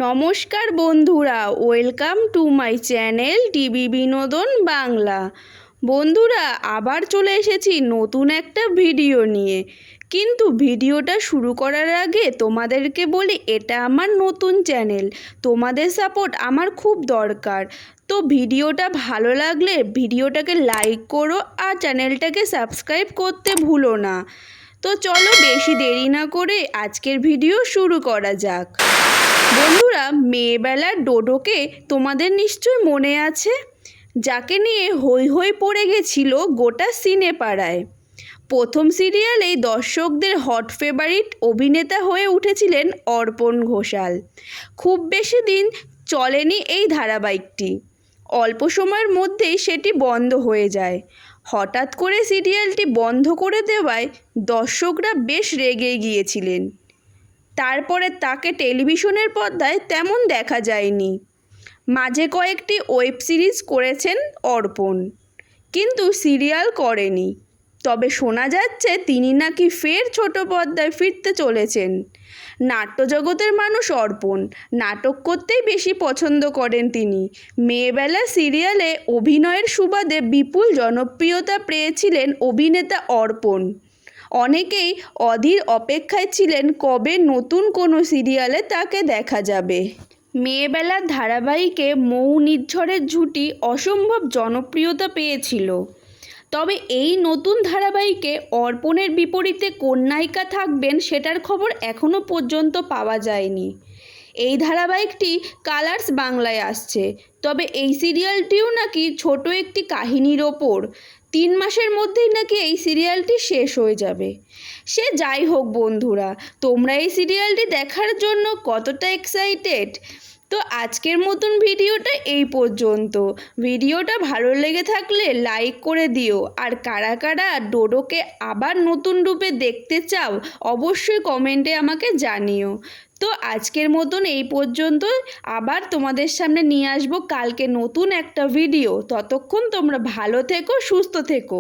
নমস্কার বন্ধুরা, welcome to my channel TV বিনোদন বাংলা। বন্ধুরা, আবার চলে এসেছি নতুন একটা ভিডিও নিয়ে। কিন্তু ভিডিওটা শুরু করার আগে তোমাদেরকে বলি, এটা আমার নতুন চ্যানেল, তোমাদের সাপোর্ট আমার খুব দরকার। তো ভিডিওটা ভালো লাগলে ভিডিওটাকে লাইক করো আর চ্যানেলটাকে সাবস্ক্রাইব করতে ভুলো না। তো চলো বেশি দেরি না করে আজকের ভিডিও শুরু করা যাক। বন্ধুরা, মেয়েবেলার ডোডোকে তোমাদের নিশ্চয় মনে আছে, যাকে নিয়ে হৈ হৈ পড়ে গেছিল গোটা সিনে পাড়ায়। প্রথম সিরিয়ালেই দর্শকদের হট ফেভারিট অভিনেতা হয়ে উঠেছিলেন অর্পণ ঘোষাল। খুব বেশি দিন চলেনি এই ধারাবাহিকটি, অল্প সময়ের মধ্যেই সেটি বন্ধ হয়ে যায়। হঠাৎ করে সিরিয়ালটি বন্ধ করে দেওয়ায় দর্শকরা বেশ রেগে গিয়েছিলেন। তারপরে তাকে টেলিভিশনের পর্দায় তেমন দেখা যায়নি। মাঝে কয়েকটি ওয়েব সিরিজ করেছেন অর্পণ, কিন্তু সিরিয়াল করেনি। তবে শোনা যাচ্ছে তিনি নাকি ফের ছোট পর্দায় ফিরতে চলেছেন। নাট্যজগতের মানুষ অর্পণ, নাটক করতেই বেশি পছন্দ করেন তিনি। মেয়েবেলা সিরিয়ালে অভিনয়ের সুবাদে বিপুল জনপ্রিয়তা পেয়েছিলেন অভিনেতা অর্পণ। অনেকেই অধীর অপেক্ষায় ছিলেন কবে নতুন কোনো সিরিয়ালে তাকে দেখা যাবে। মেয়েবেলার ধারাবাহিকে মৌ নির্ঝরের জুটি অসম্ভব জনপ্রিয়তা পেয়েছিল। তবে এই নতুন ধারাবাহিকে অর্পণের বিপরীতে কোন নায়িকা থাকবেন সেটার খবর এখনও পর্যন্ত পাওয়া যায়নি। এই ধারাবাহিকটি কালার্স বাংলায় আসছে, তবে এই সিরিয়ালটিও নাকি ছোট একটি কাহিনীর ওপর। 3 মাসের মধ্যেই নাকি এই সিরিয়ালটি শেষ হয়ে যাবে। সে যাই হোক বন্ধুরা, তোমরা এই সিরিয়ালটি দেখার জন্য কতটা এক্সাইটেড? তো আজকের মতন ভিডিওটা এই পর্যন্ত। ভিডিওটা ভালো লেগে থাকলে লাইক করে দিও, আর কারা কারা ডোডোকে আবার নতুন রূপে দেখতে চাও অবশ্যই কমেন্টে আমাকে জানিও। তো আজকের মতন এই পর্যন্ত, আবার তোমাদের সামনে নিয়ে আসবো কালকে নতুন একটা ভিডিও। ততক্ষণ তোমরা ভালো থেকো, সুস্থ থেকো।